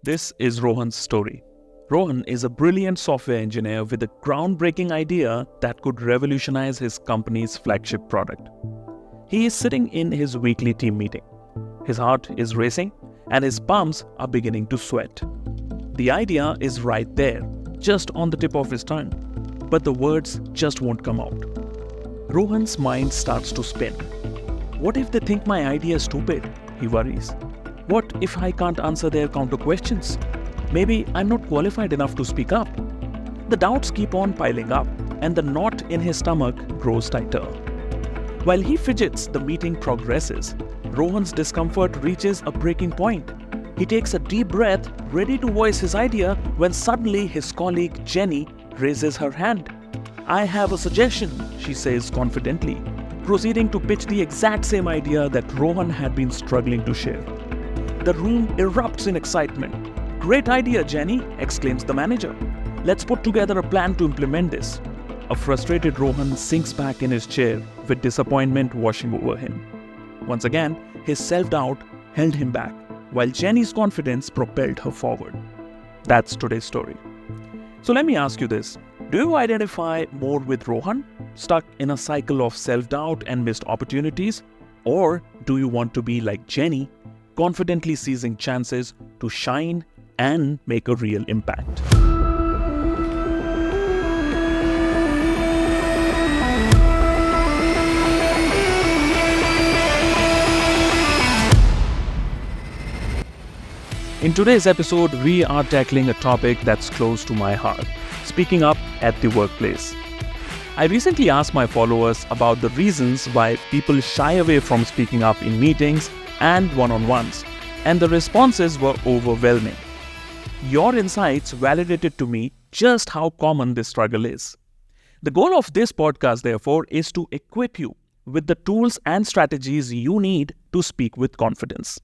This is Rohan's story. Rohan is a brilliant software engineer with a groundbreaking idea that could revolutionize his company's flagship product. He is sitting in his weekly team meeting. His heart is racing and his palms are beginning to sweat. The idea is right there, just on the tip of his tongue, but the words just won't come out. Rohan's mind starts to spin. What if they think my idea is stupid? He worries. What if I can't answer their counter questions? Maybe I'm not qualified enough to speak up. The doubts keep on piling up, and the knot in his stomach grows tighter. While he fidgets, the meeting progresses. Rohan's discomfort reaches a breaking point. He takes a deep breath, ready to voice his idea, when suddenly his colleague Jenny raises her hand. "I have a suggestion," she says confidently, proceeding to pitch the exact same idea that Rohan had been struggling to share. The room erupts in excitement. "Great idea, Jenny," exclaims the manager. "Let's put together a plan to implement this." A frustrated Rohan sinks back in his chair with disappointment washing over him. Once again, his self-doubt held him back, while Jenny's confidence propelled her forward. That's today's story. So let me ask you this. Do you identify more with Rohan, stuck in a cycle of self-doubt and missed opportunities? Or do you want to be like Jenny, confidently seizing chances to shine and make a real impact? In today's episode, we are tackling a topic that's close to my heart: speaking up at the workplace. I recently asked my followers about the reasons why people shy away from speaking up in meetings and one-on-ones, and the responses were overwhelming. Your insights validated to me just how common this struggle is. The goal of this podcast, therefore, is to equip you with the tools and strategies you need to speak with confidence.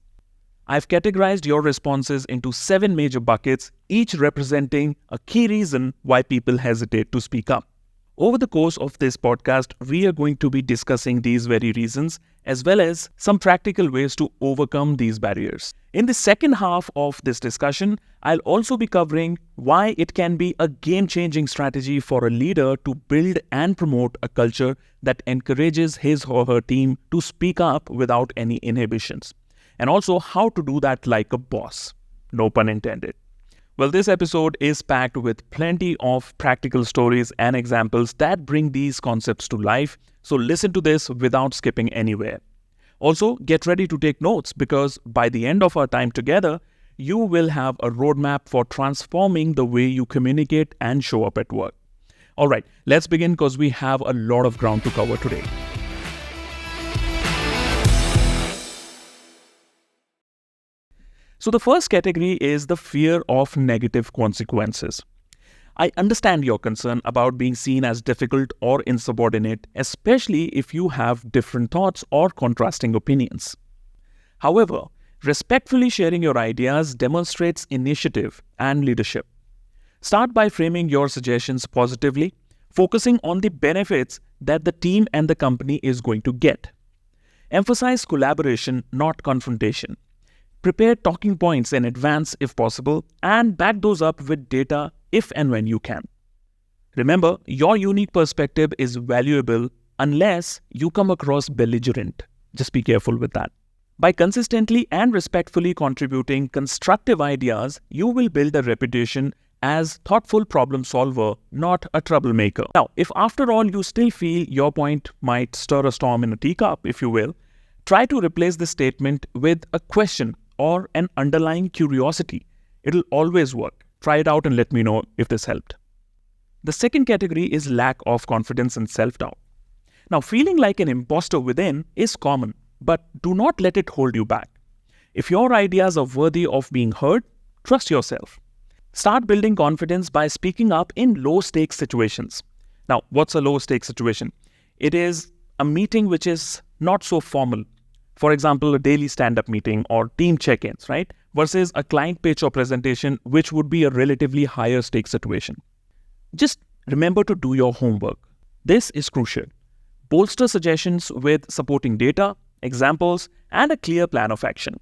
I've categorized your responses into 7 major buckets, each representing a key reason why people hesitate to speak up. Over the course of this podcast, we are going to be discussing these very reasons, as well as some practical ways to overcome these barriers. In the second half of this discussion, I'll also be covering why it can be a game-changing strategy for a leader to build and promote a culture that encourages his or her team to speak up without any inhibitions, and also how to do that like a boss. No pun intended. Well, this episode is packed with plenty of practical stories and examples that bring these concepts to life, so listen to this without skipping anywhere. Also, get ready to take notes, because by the end of our time together, you will have a roadmap for transforming the way you communicate and show up at work. Alright, let's begin, because we have a lot of ground to cover today. So the first category is the fear of negative consequences. I understand your concern about being seen as difficult or insubordinate, especially if you have different thoughts or contrasting opinions. However, respectfully sharing your ideas demonstrates initiative and leadership. Start by framing your suggestions positively, focusing on the benefits that the team and the company is going to get. Emphasize collaboration, not confrontation. Prepare talking points in advance if possible, and back those up with data if and when you can. Remember, your unique perspective is valuable unless you come across belligerent. Just be careful with that. By consistently and respectfully contributing constructive ideas, you will build a reputation as thoughtful problem solver, not a troublemaker. Now, if after all you still feel your point might stir a storm in a teacup, if you will, try to replace the statement with a question or an underlying curiosity. It'll always work. Try it out and let me know if this helped. The second category is lack of confidence and self-doubt. Now, feeling like an imposter within is common, but do not let it hold you back. If your ideas are worthy of being heard, trust yourself. Start building confidence by speaking up in low-stakes situations. Now, what's a low-stakes situation? It is a meeting which is not so formal. For example, a daily stand-up meeting or team check-ins, right? Versus a client pitch or presentation, which would be a relatively higher stakes situation. Just remember to do your homework. This is crucial. Bolster suggestions with supporting data, examples, and a clear plan of action.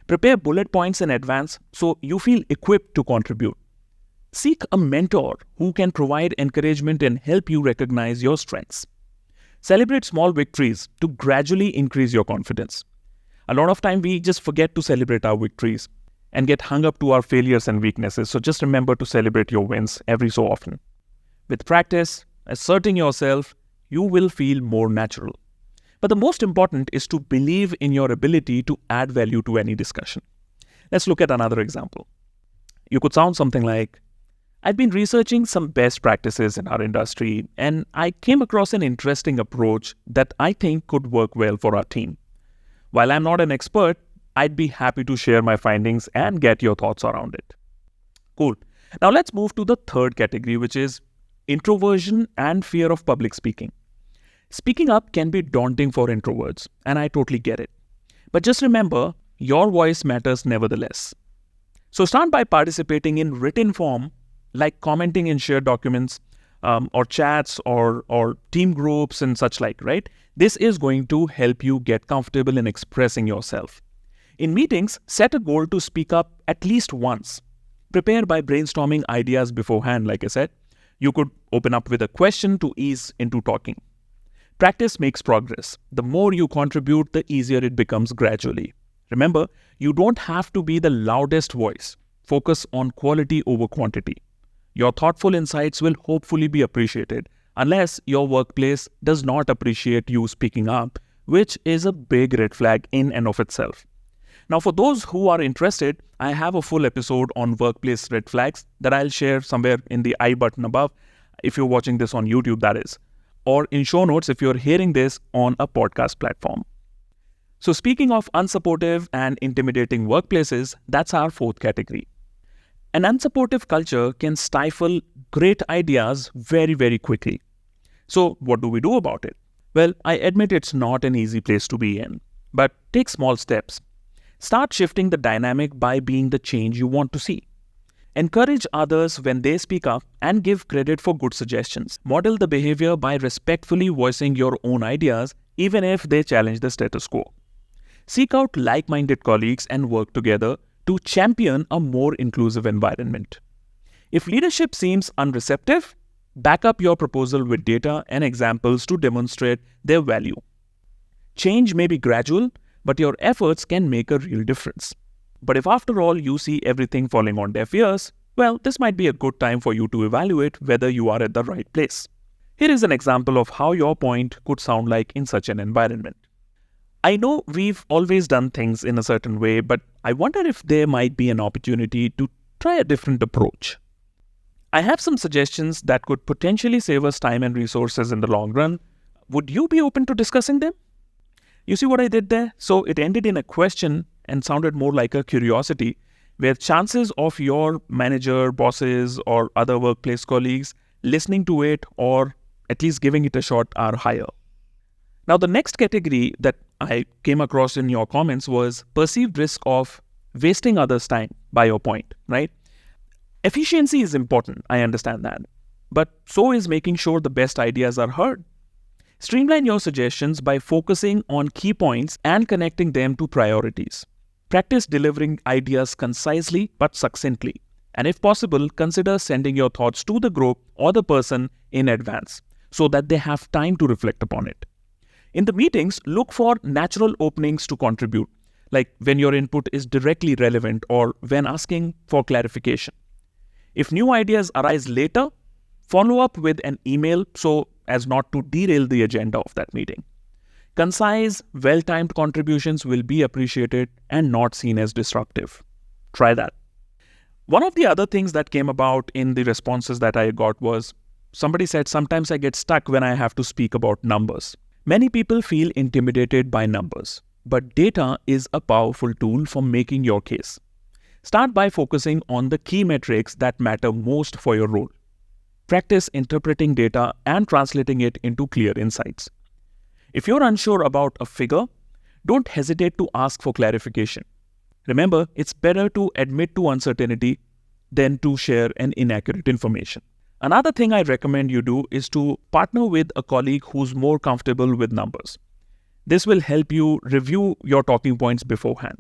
Prepare bullet points in advance so you feel equipped to contribute. Seek a mentor who can provide encouragement and help you recognize your strengths. Celebrate small victories to gradually increase your confidence. A lot of time we just forget to celebrate our victories and get hung up to our failures and weaknesses. So just remember to celebrate your wins every so often. With practice, asserting yourself, you will feel more natural. But the most important is to believe in your ability to add value to any discussion. Let's look at another example. You could sound something like, I've been researching some best practices in our industry, and I came across an interesting approach that I think could work well for our team. While I'm not an expert, I'd be happy to share my findings and get your thoughts around it. Cool. Now let's move to the third category, which is introversion and fear of public speaking. Speaking up can be daunting for introverts, and I totally get it. But just remember, your voice matters nevertheless. So start by participating in written form, like commenting in shared documents, or chats or team groups and such like, right? This is going to help you get comfortable in expressing yourself. In meetings, set a goal to speak up at least once. Prepare by brainstorming ideas beforehand, like I said. You could open up with a question to ease into talking. Practice makes progress. The more you contribute, the easier it becomes gradually. Remember, you don't have to be the loudest voice. Focus on quality over quantity. Your thoughtful insights will hopefully be appreciated, unless your workplace does not appreciate you speaking up, which is a big red flag in and of itself. Now, for those who are interested, I have a full episode on workplace red flags that I'll share somewhere in the I button above, if you're watching this on YouTube, that is, or in show notes if you're hearing this on a podcast platform. So speaking of unsupportive and intimidating workplaces, that's our fourth category. An unsupportive culture can stifle great ideas very, very quickly. So what do we do about it? Well, I admit it's not an easy place to be in, but take small steps. Start shifting the dynamic by being the change you want to see. Encourage others when they speak up and give credit for good suggestions. Model the behavior by respectfully voicing your own ideas, even if they challenge the status quo. Seek out like-minded colleagues and work together to champion a more inclusive environment. If leadership seems unreceptive, back up your proposal with data and examples to demonstrate their value. Change may be gradual, but your efforts can make a real difference. But if after all you see everything falling on deaf ears, well, this might be a good time for you to evaluate whether you are at the right place. Here is an example of how your point could sound like in such an environment. I know we've always done things in a certain way, but I wonder if there might be an opportunity to try a different approach. I have some suggestions that could potentially save us time and resources in the long run. Would you be open to discussing them? You see what I did there? So it ended in a question and sounded more like a curiosity, where chances of your manager, bosses, or other workplace colleagues listening to it or at least giving it a shot are higher. Now, the next category that I came across in your comments was perceived risk of wasting others' time by your point, right? Efficiency is important, I understand that. But so is making sure the best ideas are heard. Streamline your suggestions by focusing on key points and connecting them to priorities. Practice delivering ideas concisely but succinctly. And if possible, consider sending your thoughts to the group or the person in advance so that they have time to reflect upon it. In the meetings, look for natural openings to contribute, like when your input is directly relevant or when asking for clarification. If new ideas arise later, follow up with an email so as not to derail the agenda of that meeting. Concise, well-timed contributions will be appreciated and not seen as disruptive. Try that. One of the other things that came about in the responses that I got was, somebody said, sometimes I get stuck when I have to speak about numbers. Many people feel intimidated by numbers, but data is a powerful tool for making your case. Start by focusing on the key metrics that matter most for your role. Practice interpreting data and translating it into clear insights. If you're unsure about a figure, don't hesitate to ask for clarification. Remember, it's better to admit to uncertainty than to share an inaccurate information. Another thing I recommend you do is to partner with a colleague who's more comfortable with numbers. This will help you review your talking points beforehand.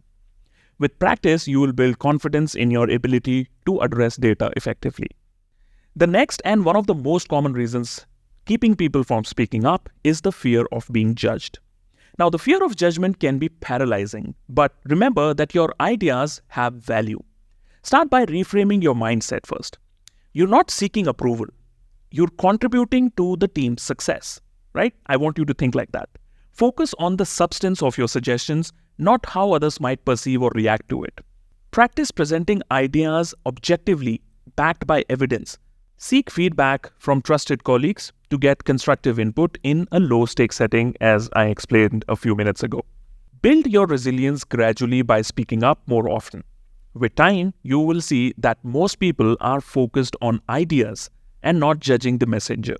With practice, you will build confidence in your ability to address data effectively. The next and one of the most common reasons keeping people from speaking up is the fear of being judged. Now, the fear of judgment can be paralyzing, but remember that your ideas have value. Start by reframing your mindset first. You're not seeking approval. You're contributing to the team's success, right? I want you to think like that. Focus on the substance of your suggestions, not how others might perceive or react to it. Practice presenting ideas objectively, backed by evidence. Seek feedback from trusted colleagues to get constructive input in a low-stake setting, as I explained a few minutes ago. Build your resilience gradually by speaking up more often. With time, you will see that most people are focused on ideas and not judging the messenger.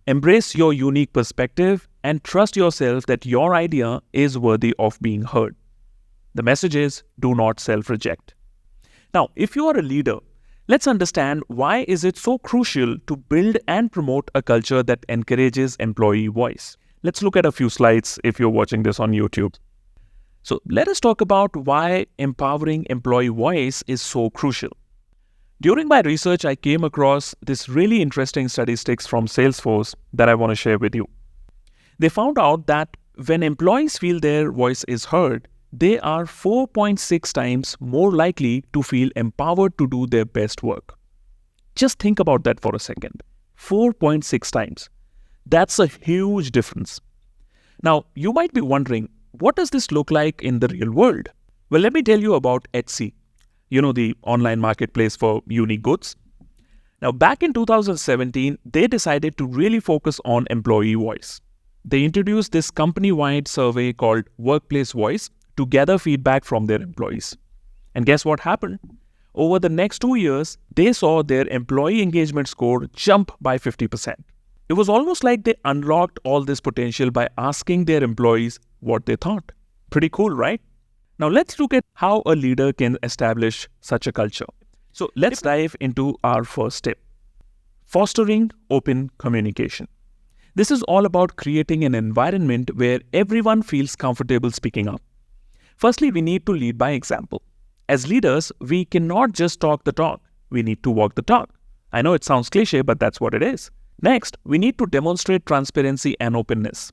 Embrace your unique perspective and trust yourself that your idea is worthy of being heard. The message is, do not self-reject. Now, if you are a leader, let's understand why is it so crucial to build and promote a culture that encourages employee voice. Let's look at a few slides if you're watching this on YouTube. So let us talk about why empowering employee voice is so crucial. During my research, I came across this really interesting statistics from Salesforce that I want to share with you. They found out that when employees feel their voice is heard, they are 4.6 times more likely to feel empowered to do their best work. Just think about that for a second. 4.6 times. That's a huge difference. Now, you might be wondering, what does this look like in the real world? Well, let me tell you about Etsy. You know, the online marketplace for unique goods. Now, back in 2017, they decided to really focus on employee voice. They introduced this company-wide survey called Workplace Voice to gather feedback from their employees. And guess what happened? Over the next 2 years, they saw their employee engagement score jump by 50%. It was almost like they unlocked all this potential by asking their employees what they thought. Pretty cool, right? Now let's look at how a leader can establish such a culture. So let's dive into our first step. Fostering open communication. This is all about creating an environment where everyone feels comfortable speaking up. Firstly, we need to lead by example. As leaders, we cannot just talk the talk. We need to walk the talk. I know it sounds cliche, but that's what it is. Next, we need to demonstrate transparency and openness.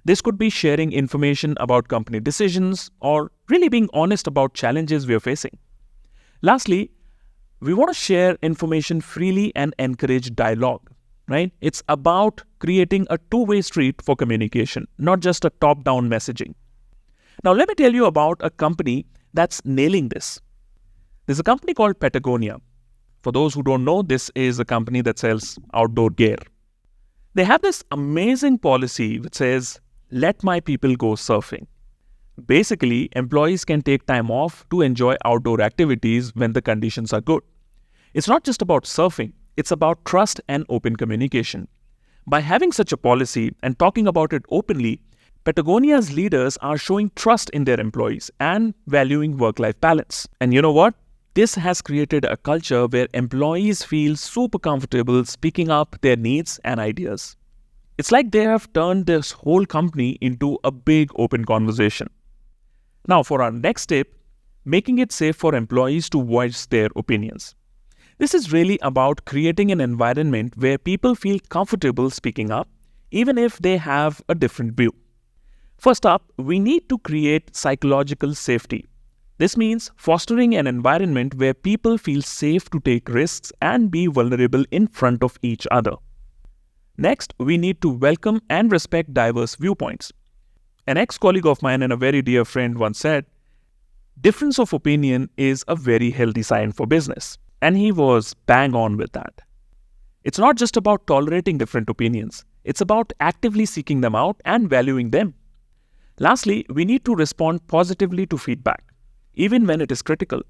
This could be sharing information about company decisions or really being honest about challenges we are facing. Lastly, we want to share information freely and encourage dialogue, right? It's about creating a two-way street for communication, not just a top-down messaging. Now, let me tell you about a company that's nailing this. There's a company called Patagonia. For those who don't know, this is a company that sells outdoor gear. They have this amazing policy which says, let my people go surfing. Basically, employees can take time off to enjoy outdoor activities when the conditions are good. It's not just about surfing, it's about trust and open communication. By having such a policy and talking about it openly, Patagonia's leaders are showing trust in their employees and valuing work-life balance. And you know what? This has created a culture where employees feel super comfortable speaking up their needs and ideas. It's like they have turned this whole company into a big open conversation. Now, for our next step, making it safe for employees to voice their opinions. This is really about creating an environment where people feel comfortable speaking up, even if they have a different view. First up, we need to create psychological safety. This means fostering an environment where people feel safe to take risks and be vulnerable in front of each other. Next, we need to welcome and respect diverse viewpoints. An ex-colleague of mine and a very dear friend once said, difference of opinion is a very healthy sign for business. And he was bang on with that. It's not just about tolerating different opinions. It's about actively seeking them out and valuing them. Lastly, we need to respond positively to feedback, even when it is critical.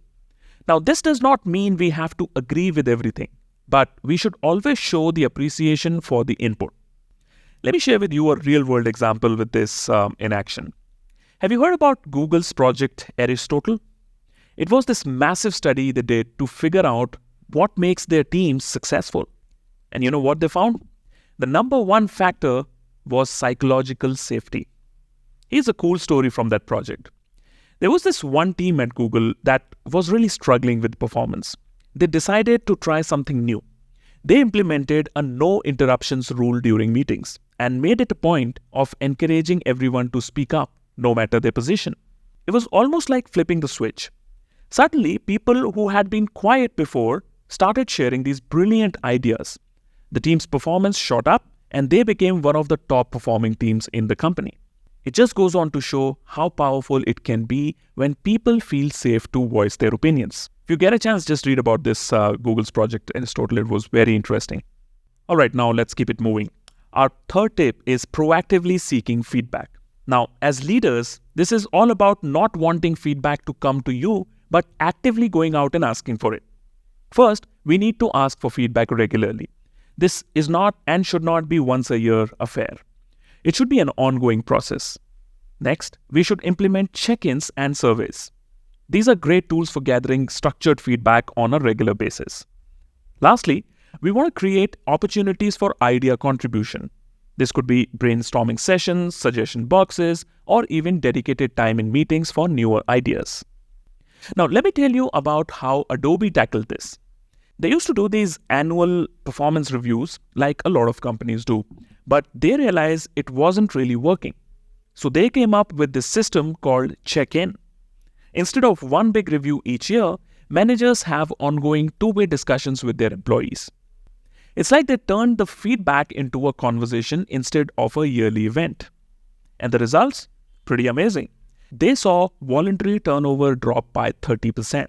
Now, this does not mean we have to agree with everything, but we should always show the appreciation for the input. Let me share with you a real-world example with this in action. Have you heard about Google's project Aristotle? It was this massive study they did to figure out what makes their teams successful. And you know what they found? The number one factor was psychological safety. Here's a cool story from that project. There was this one team at Google that was really struggling with performance. They decided to try something new. They implemented a no interruptions rule during meetings and made it a point of encouraging everyone to speak up, no matter their position. It was almost like flipping the switch. Suddenly, people who had been quiet before started sharing these brilliant ideas. The team's performance shot up and they became one of the top performing teams in the company. It just goes on to show how powerful it can be when people feel safe to voice their opinions. If you get a chance, just read about this Google's project in total. It was very interesting. All right, now let's keep it moving. Our third tip is proactively seeking feedback. Now, as leaders, this is all about not wanting feedback to come to you, but actively going out and asking for it. First, we need to ask for feedback regularly. This is not and should not be once a year affair. It should be an ongoing process. Next, we should implement check-ins and surveys. These are great tools for gathering structured feedback on a regular basis. Lastly, we want to create opportunities for idea contribution. This could be brainstorming sessions, suggestion boxes, or even dedicated time in meetings for newer ideas. Now, let me tell you about how Adobe tackled this. They used to do these annual performance reviews like a lot of companies do, but they realized it wasn't really working. So they came up with this system called check-in. Instead of one big review each year, managers have ongoing two-way discussions with their employees. It's like they turned the feedback into a conversation instead of a yearly event. And the results? Pretty amazing. They saw voluntary turnover drop by 30%.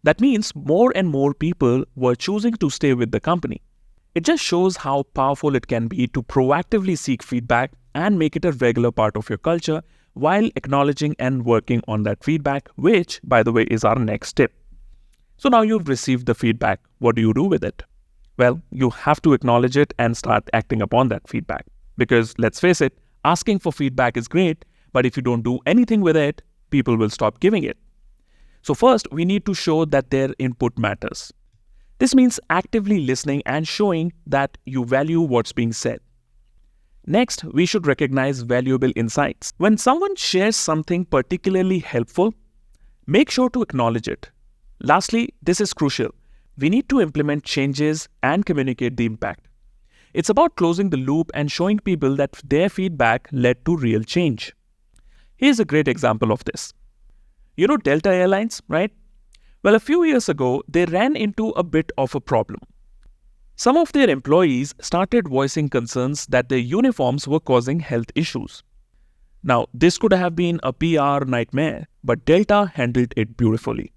That means more and more people were choosing to stay with the company. It just shows how powerful it can be to proactively seek feedback and make it a regular part of your culture while acknowledging and working on that feedback, which, by the way, is our next tip. So now you've received the feedback. What do you do with it? Well, you have to acknowledge it and start acting upon that feedback. Because let's face it, asking for feedback is great, but if you don't do anything with it, people will stop giving it. So first, we need to show that their input matters. This means actively listening and showing that you value what's being said. Next, we should recognize valuable insights. When someone shares something particularly helpful, make sure to acknowledge it. Lastly, this is crucial. We need to implement changes and communicate the impact. It's about closing the loop and showing people that their feedback led to real change. Here's a great example of this. You know Delta Airlines, right? Well, a few years ago, they ran into a bit of a problem. Some of their employees started voicing concerns that their uniforms were causing health issues. Now, this could have been a PR nightmare, but Delta handled it beautifully.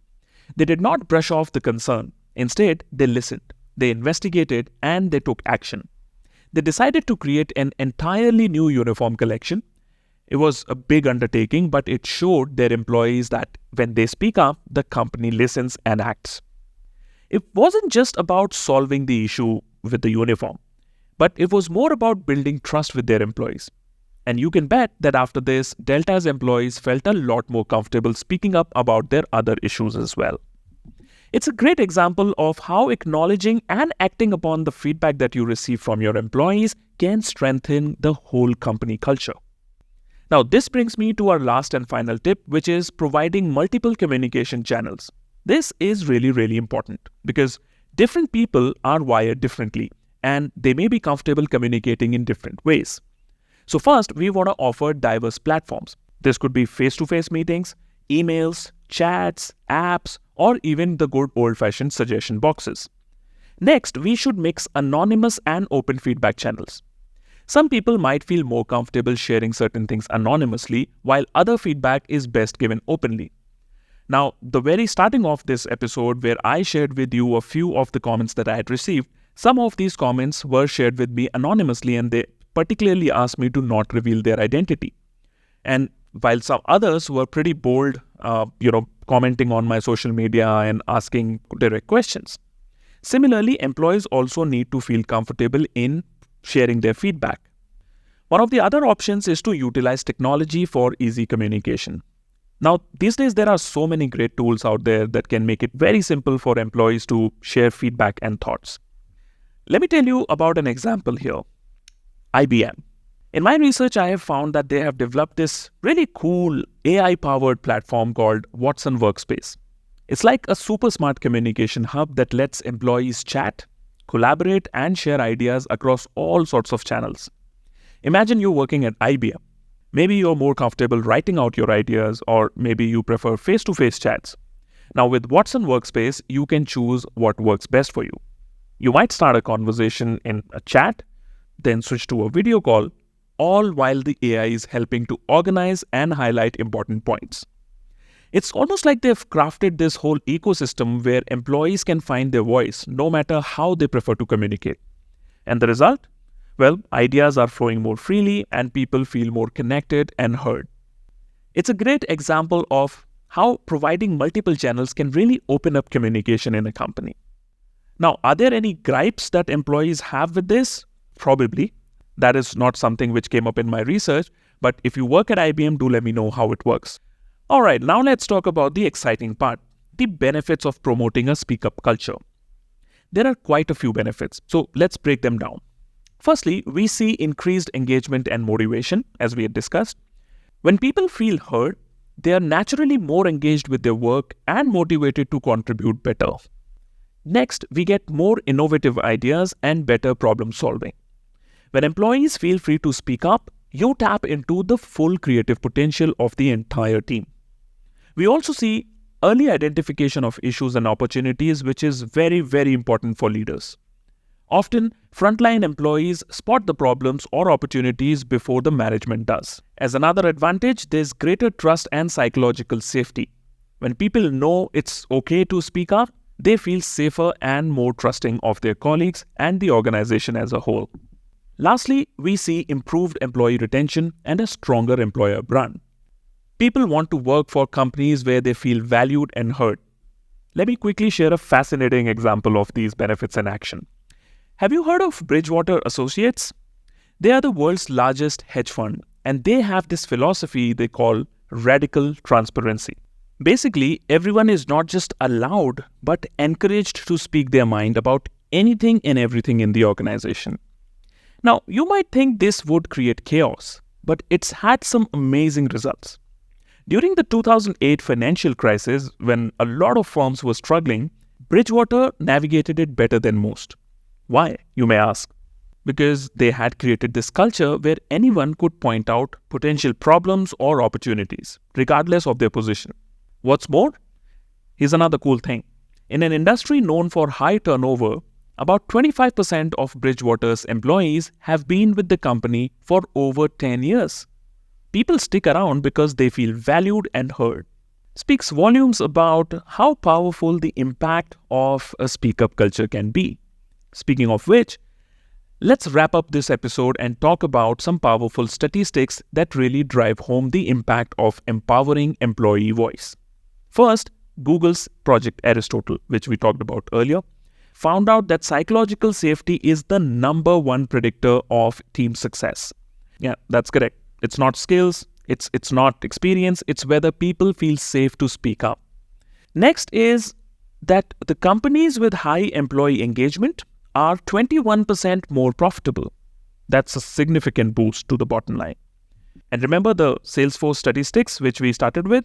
They did not brush off the concern. Instead, they listened, they investigated, and they took action. They decided to create an entirely new uniform collection. It was a big undertaking, but it showed their employees that when they speak up, the company listens and acts. It wasn't just about solving the issue with the uniform, but it was more about building trust with their employees. And you can bet that after this, Delta's employees felt a lot more comfortable speaking up about their other issues as well. It's a great example of how acknowledging and acting upon the feedback that you receive from your employees can strengthen the whole company culture. Now, this brings me to our last and final tip, which is providing multiple communication channels. This is really, really important because different people are wired differently and they may be comfortable communicating in different ways. So first, we want to offer diverse platforms. This could be face-to-face meetings, emails, chats, apps, or even the good old-fashioned suggestion boxes. Next, we should mix anonymous and open feedback channels. Some people might feel more comfortable sharing certain things anonymously, while other feedback is best given openly. Now, the very starting of this episode where I shared with you a few of the comments that I had received, some of these comments were shared with me anonymously and they particularly asked me to not reveal their identity. And while some others were pretty bold, commenting on my social media and asking direct questions. Similarly, employees also need to feel comfortable in sharing their feedback. One of the other options is to utilize technology for easy communication. Now, these days there are so many great tools out there that can make it very simple for employees to share feedback and thoughts. Let me tell you about an example here. IBM. In my research, I have found that they have developed this really cool AI-powered platform called Watson Workspace. It's like a super smart communication hub that lets employees chat, collaborate, and share ideas across all sorts of channels. Imagine you working at IBM. Maybe you're more comfortable writing out your ideas, or maybe you prefer face-to-face chats. Now, with Watson Workspace, you can choose what works best for you. You might start a conversation in a chat, then switch to a video call, all while the AI is helping to organize and highlight important points. It's almost like they've crafted this whole ecosystem where employees can find their voice no matter how they prefer to communicate. And the result? Well, ideas are flowing more freely and people feel more connected and heard. It's a great example of how providing multiple channels can really open up communication in a company. Now, are there any gripes that employees have with this? Probably. That is not something which came up in my research, but if you work at IBM, do let me know how it works. Alright, now let's talk about the exciting part, the benefits of promoting a speak-up culture. There are quite a few benefits, so let's break them down. Firstly, we see increased engagement and motivation, as we had discussed. When people feel heard, they are naturally more engaged with their work and motivated to contribute better. Next, we get more innovative ideas and better problem solving. When employees feel free to speak up, you tap into the full creative potential of the entire team. We also see early identification of issues and opportunities, which is very, very important for leaders. Often, frontline employees spot the problems or opportunities before the management does. As another advantage, there's greater trust and psychological safety. When people know it's okay to speak up, they feel safer and more trusting of their colleagues and the organization as a whole. Lastly, we see improved employee retention and a stronger employer brand. People want to work for companies where they feel valued and heard. Let me quickly share a fascinating example of these benefits in action. Have you heard of Bridgewater Associates? They are the world's largest hedge fund, and they have this philosophy they call radical transparency. Basically, everyone is not just allowed, but encouraged to speak their mind about anything and everything in the organization. Now, you might think this would create chaos, but it's had some amazing results. During the 2008 financial crisis, when a lot of firms were struggling, Bridgewater navigated it better than most. Why, you may ask? Because they had created this culture where anyone could point out potential problems or opportunities, regardless of their position. What's more? Here's another cool thing. In an industry known for high turnover, about 25% of Bridgewater's employees have been with the company for over 10 years. People stick around because they feel valued and heard. Speaks volumes about how powerful the impact of a speak-up culture can be. Speaking of which, let's wrap up this episode and talk about some powerful statistics that really drive home the impact of empowering employee voice. First, Google's Project Aristotle, which we talked about earlier, found out that psychological safety is the number one predictor of team success. Yeah, that's correct. It's not skills, it's not experience, it's whether people feel safe to speak up. Next is that the companies with high employee engagement are 21% more profitable. That's a significant boost to the bottom line. And remember the Salesforce statistics which we started with?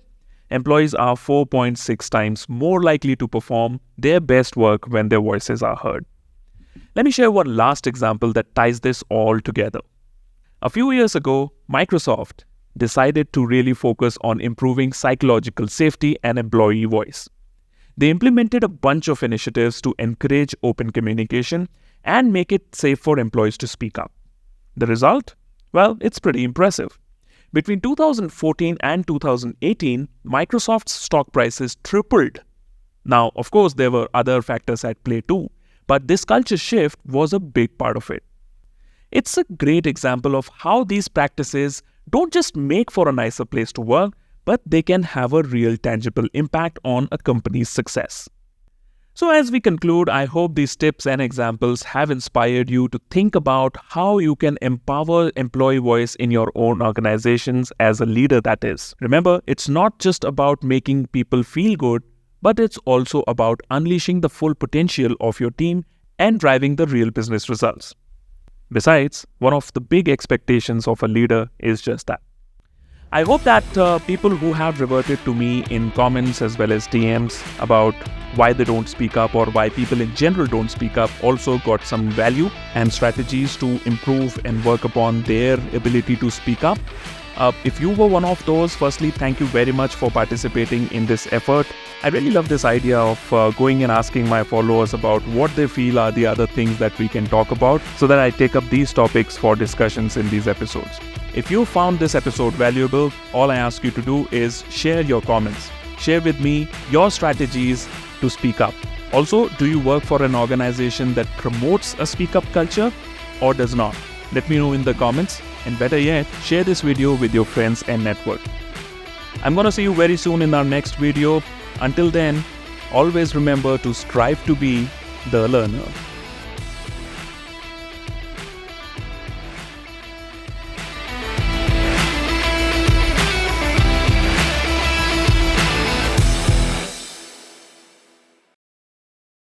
Employees are 4.6 times more likely to perform their best work when their voices are heard. Let me share one last example that ties this all together. A few years ago, Microsoft decided to really focus on improving psychological safety and employee voice. They implemented a bunch of initiatives to encourage open communication and make it safe for employees to speak up. The result? Well, it's pretty impressive. Between 2014 and 2018, Microsoft's stock prices tripled. Now, of course, there were other factors at play too, but this culture shift was a big part of it. It's a great example of how these practices don't just make for a nicer place to work, but they can have a real tangible impact on a company's success. So as we conclude, I hope these tips and examples have inspired you to think about how you can empower employee voice in your own organizations as a leader, that is. Remember, it's not just about making people feel good, but it's also about unleashing the full potential of your team and driving the real business results. Besides, one of the big expectations of a leader is just that. I hope that people who have reverted to me in comments as well as DMs about why they don't speak up or why people in general don't speak up also got some value and strategies to improve and work upon their ability to speak up. If you were one of those, firstly, thank you very much for participating in this effort. I really love this idea of going and asking my followers about what they feel are the other things that we can talk about so that I take up these topics for discussions in these episodes. If you found this episode valuable, all I ask you to do is share your comments. Share with me your strategies to speak up. Also, do you work for an organization that promotes a speak up culture or does not? Let me know in the comments. And better yet, share this video with your friends and network. I'm gonna see you very soon in our next video. Until then, always remember to strive to be the learner.